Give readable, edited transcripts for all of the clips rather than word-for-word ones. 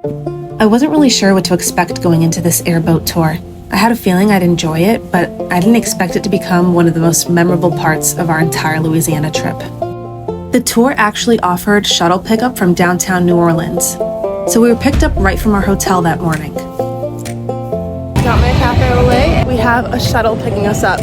I wasn't really sure what to expect going into this airboat tour. I had a feeling I'd enjoy it, but I didn't expect it to become one of the most memorable parts of our entire Louisiana trip. The tour actually offered shuttle pickup from downtown New Orleans, so we were picked up right from our hotel that morning. Got my cafe au lait. We have a shuttle picking us up.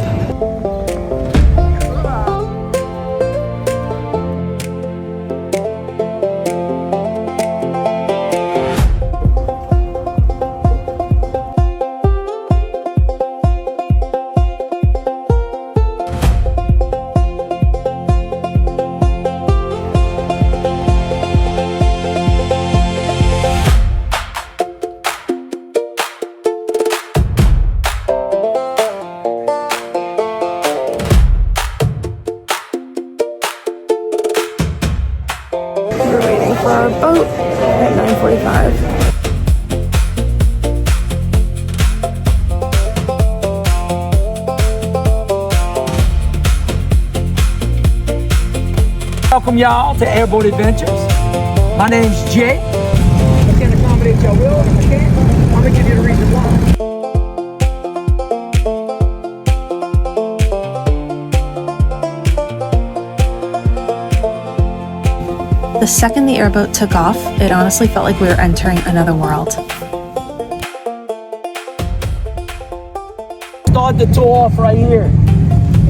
We're waiting for our boat at 9:45. Welcome y'all to Airboat Adventures. My name's Jay. I can't accommodate y'all will. If I can, I'm gonna give you the reason why. The second the airboat took off, it honestly felt like we were entering another world. Start the tour off right here.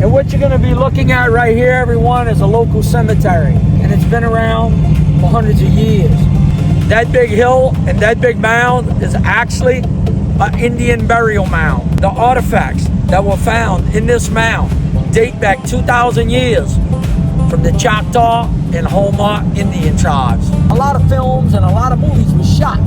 And what you're gonna be looking at right here, everyone, is a local cemetery. And it's been around for hundreds of years. That big hill and that big mound is actually an Indian burial mound. The artifacts that were found in this mound date back 2,000 years from the Choctaw and Houma Indian tribes. A lot of films and a lot of movies were shot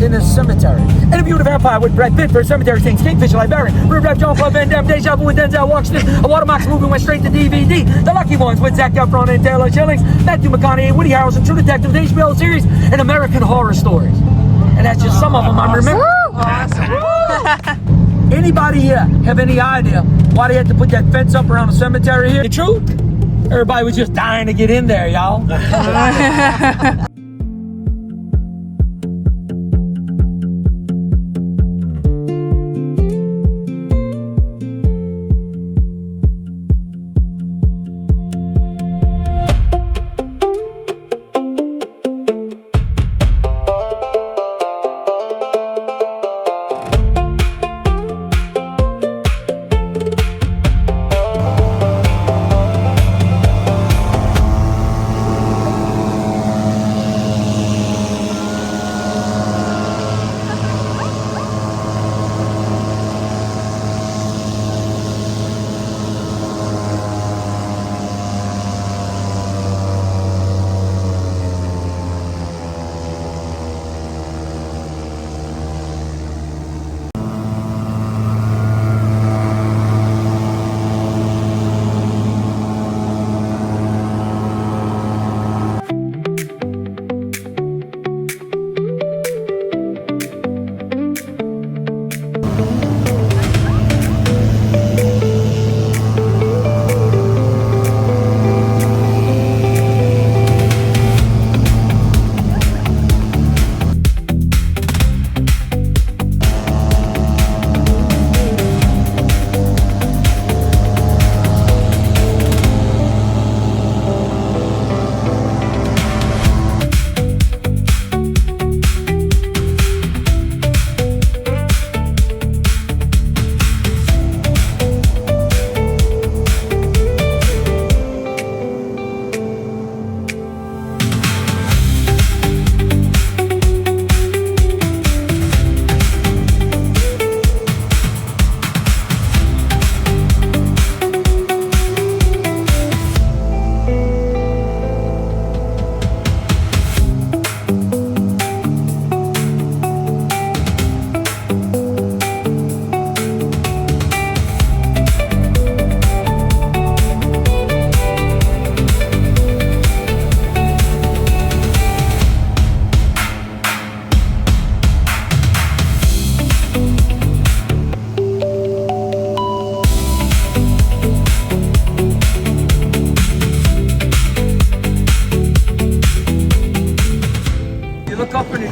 in this cemetery. Interview with a Vampire with Brad Pitt for Cemetery Saints, Kingfisher, Librarian, Real Rap, John Claude Van Damme, Deja Vu with Denzel Washington, a Watermarks movie went straight to DVD, The Lucky Ones with Zac Efron and Taylor Schillings, Matthew McConaughey, Woody Harrelson, True Detective, the HBO series, and American Horror Stories. And that's just some of them I'm remembering. Anybody here have any idea why they had to put that fence up around the cemetery here? The truth? Everybody was just dying to get in there, y'all.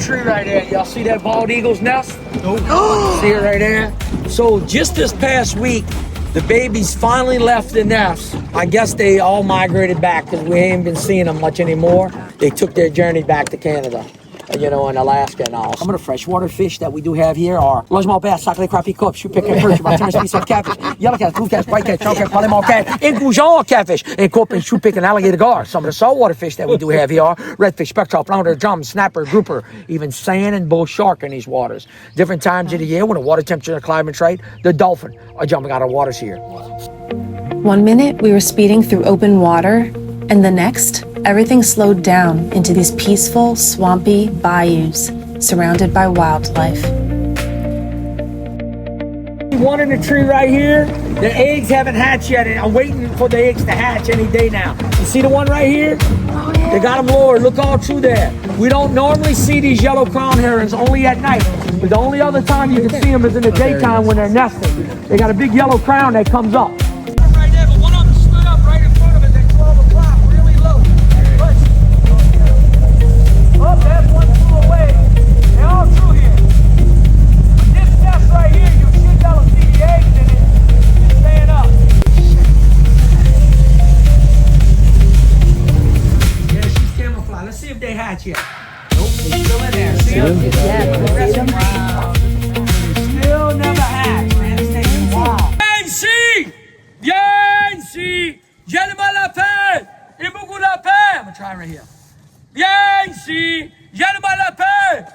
tree right there. Y'all see that bald eagle's nest? Nope. See it right there? So just this past week, the babies finally left the nest. I guess they all migrated back because we ain't been seeing them much anymore. They took their journey back to Canada, you know, in Alaska and all. Some of the freshwater fish that we do have here are largemouth bass, sac-a-lait, crappie, cup, shoe pick, and perch, about 10 species of catfish, yellow catfish, blue catfish, white catfish, brown catfish, polymorph catfish, and goujon catfish, and cup and shoe pick and alligator gar. Some of the saltwater fish that we do have here are redfish, spectral, flounder, drum, snapper, grouper, even sand and bull shark in these waters. Different times of the year when the water temperature and climate right, the dolphin are jumping out of waters here. One minute, we were speeding through open water, and the next, everything slowed down into these peaceful, swampy bayous surrounded by wildlife. One in the tree right here, the eggs haven't hatched yet, and I'm waiting for the eggs to hatch any day now. You see the one right here? Oh, yeah. They got them lowered. Look all through there. We don't normally see these yellow crown herons only at night, but the only other time you can see them is in the daytime when they're nesting. They got a big yellow crown that comes up. Right there, but one of them stood up right in front of us at 12 o'clock, really low. Oh, there's one flew away. They're all through here. But this nest right here, you should be able to see the eggs in it. It's staying up. Yeah, she's camouflaged. Let's see if they hatch yet. Nope, they're still in there. See them? Yeah, wow. Still never hatched, man. It's taking a while. Viens ici! J'aime la paix! Et beaucoup la paix! I'm gonna try right here. Viens ici! J'aime la paix!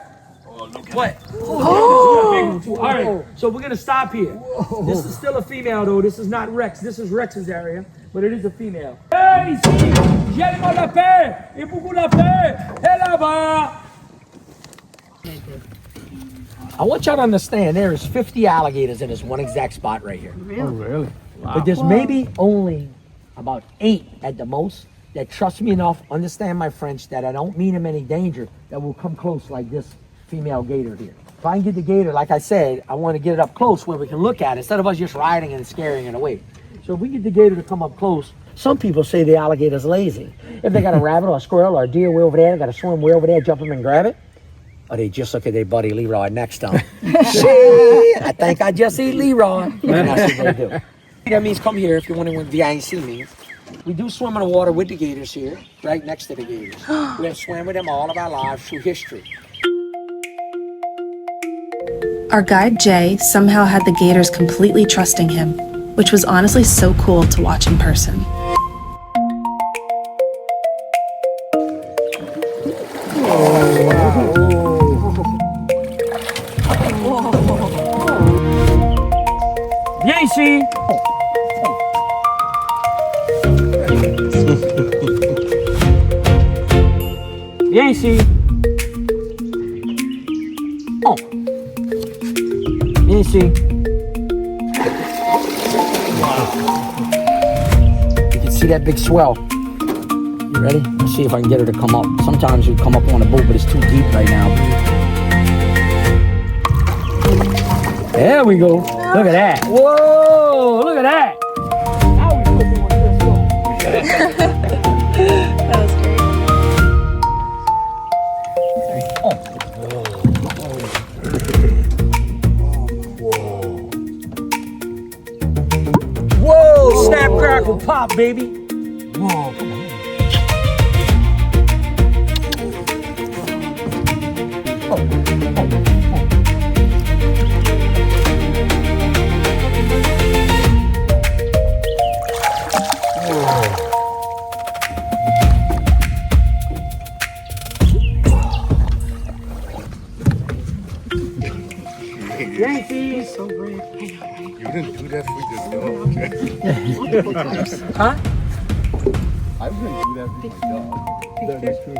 What? Oh. All right, so we're gonna stop here. Whoa. This is still a female though. This is not Rex. This is Rex's area, but it is a female. Viens ici! J'aime la paix! Et beaucoup la paix! Et là-bas! I want y'all to understand there is 50 alligators in this one exact spot right here. Really? Oh, really? Wow. But there's maybe only about 8 at the most that trust me enough, understand my French, that I don't mean them any danger, that will come close like this female gator here. If I can get the gator, like I said, I want to get it up close where we can look at it instead of us just riding and scaring it away. So if we get the gator to come up close, some people say the alligator's lazy. If they got a rabbit or a squirrel or a deer way over there, they got to swim way over there, jump them and grab it. Or they just look at their buddy Leroy next to them. I think I just eat Leroy. And that's what they do. That means come here if you're wondering what VIC means. We do swim in the water with the gators here, right next to the gators. We have swam with them all of our lives through history. Our guide Jay somehow had the gators completely trusting him, which was honestly so cool to watch in person. Viens ici. Viens ici. Oh. Viens ici. Wow. You can see that big swell. You ready? Let's see if I can get her to come up. Sometimes you come up on a boat, but it's too deep right now. There we go. Look at that. Whoa, look at that. Now we put them on this. That was great. Whoa, snap, crackle, pop, baby. Whoa, come on. Yankees. So brave. You didn't do that for your dog. Huh? I wouldn't do that for my dog. That is true.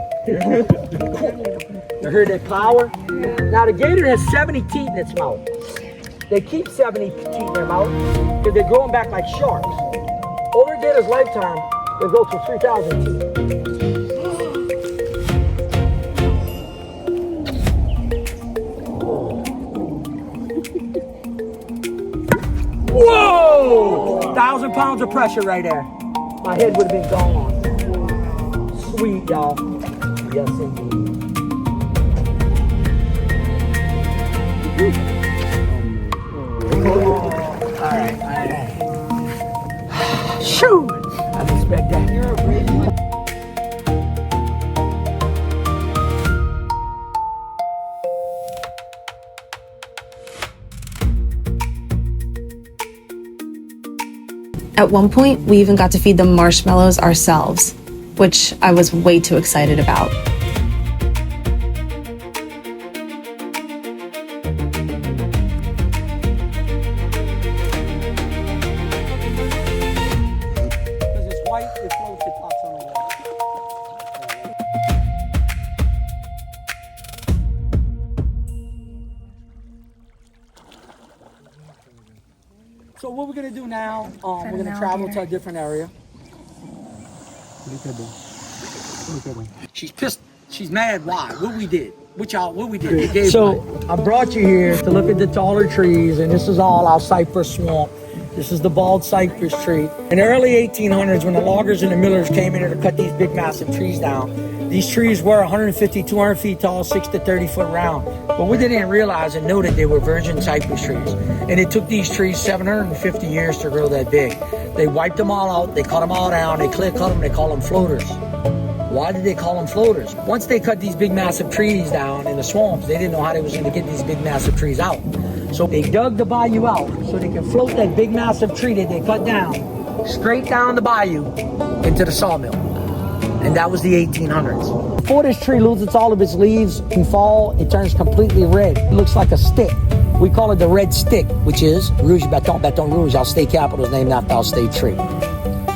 You heard that power? Now the gator has 70 teeth in its mouth. They keep 70 teeth in their mouth because they're growing back like sharks. Over a gator's lifetime, they go to 3,000 teeth. Whoa! 1,000 pounds of pressure right there. My head would have been gone. Sweet, y'all. Yes, indeed. All right. Shoot! I didn't expect that. You're a brave one. At one point, we even got to feed them marshmallows ourselves, which I was way too excited about. Because it's white, it floats, it pops on the water. So what we're gonna do now, we're gonna travel to a different area. Look at them. Look at them. She's pissed. She's mad. Why? What we did? What we did? So I brought you here to look at the taller trees, and this is all our cypress swamp. This is the bald cypress tree. In the early 1800s, when the loggers and the millers came in here to cut these big, massive trees down, these trees were 150, 200 feet tall, 6 to 30 foot round. But what they didn't realize and know that they were virgin cypress trees. And it took these trees 750 years to grow that big. They wiped them all out, they cut them all down, they clear cut them, they call them floaters. Why did they call them floaters? Once they cut these big, massive trees down in the swamps, they didn't know how they was gonna get these big, massive trees out. So they dug the bayou out so they can float that big, massive tree that they cut down straight down the bayou into the sawmill. And that was the 1800s. Before this tree loses all of its leaves and fall, it turns completely red. It looks like a stick. We call it the red stick, which is Rouge Baton Rouge, our state capital is named after our state tree.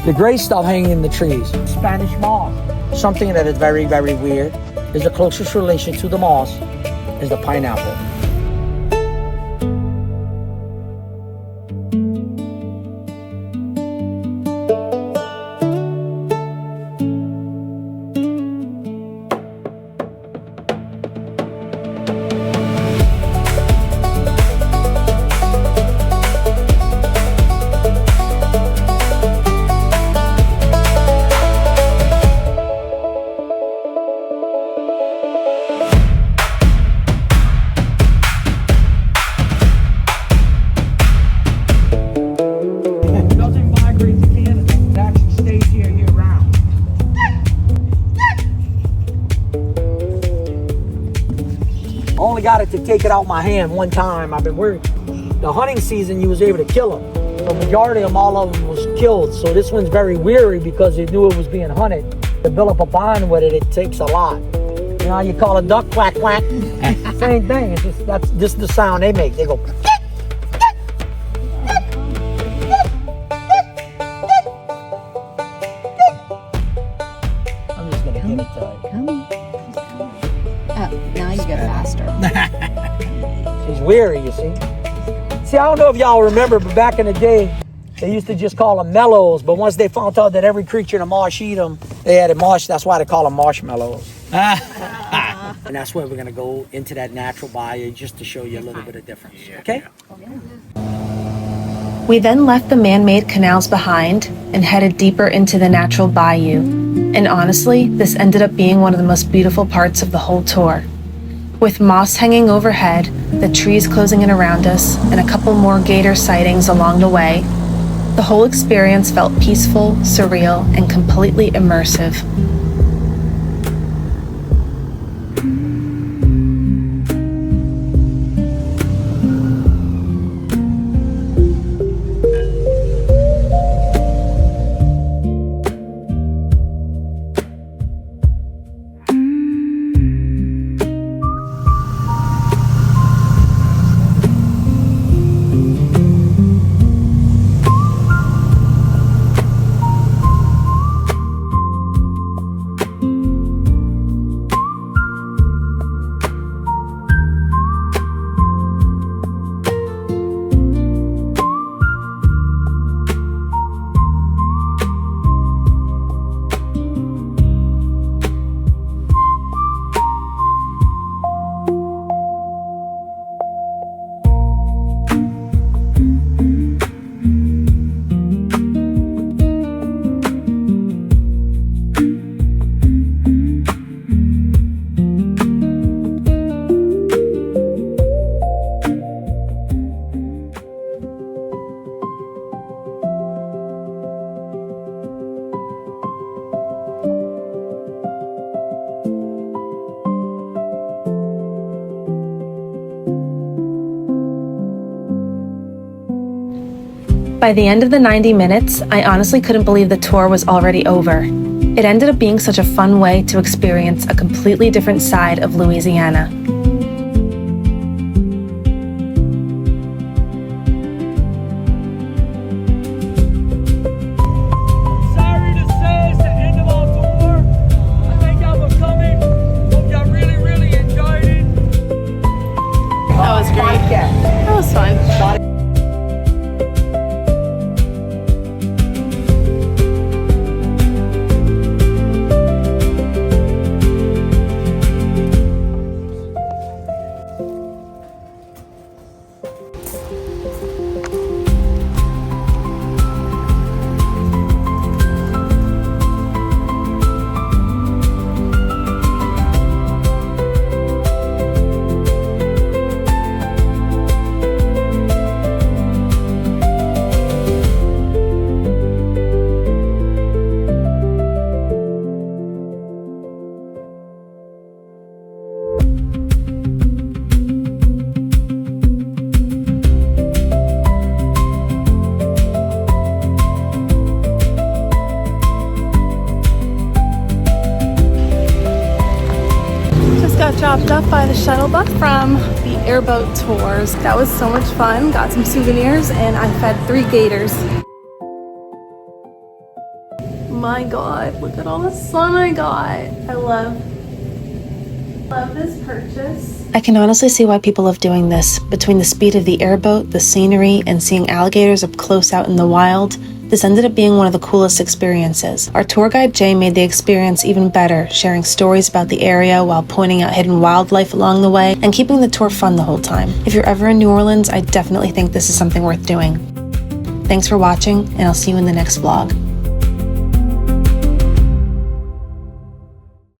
The gray stuff hanging in the trees, Spanish moss. Something that is very, very weird is the closest relation to the moss is the pineapple. Got it to take it out my hand one time. I've been worried. The hunting season, you was able to kill them. The majority of them, all of them was killed. So this one's very weary because they knew it was being hunted. To build up a bond with it, it takes a lot. You know how you call a duck quack quack? Same thing. It's just that's just the sound they make. They go. I'm just gonna give it to her. Oh, now you go faster. She's weary, you see. See, I don't know if y'all remember, but back in the day, they used to just call them mellows. But once they found out that every creature in the marsh eat them, they added marsh. That's why they call them marshmallows. And that's where we're gonna go into that natural bayou just to show you a little bit of difference. Okay? We then left the man-made canals behind and headed deeper into the natural bayou. And honestly, this ended up being one of the most beautiful parts of the whole tour. With moss hanging overhead, the trees closing in around us, and a couple more gator sightings along the way, the whole experience felt peaceful, surreal, and completely immersive. By the end of the 90 minutes, I honestly couldn't believe the tour was already over. It ended up being such a fun way to experience a completely different side of Louisiana. Sorry to say it's the end of our tour. I thank y'all for coming. Hope y'all really enjoyed it. That was great. That was fun. Got dropped off by the shuttle bus from the Airboat tours. That was so much fun. Got some souvenirs and I fed 3 gators. My God, look at all the sun I got. I love this purchase. I can honestly see why people love doing this. Between the speed of the airboat, the scenery, and seeing alligators up close out in the wild, this ended up being one of the coolest experiences. Our tour guide Jay made the experience even better, sharing stories about the area while pointing out hidden wildlife along the way and keeping the tour fun the whole time. If you're ever in New Orleans, I definitely think this is something worth doing. Thanks for watching, and I'll see you in the next vlog.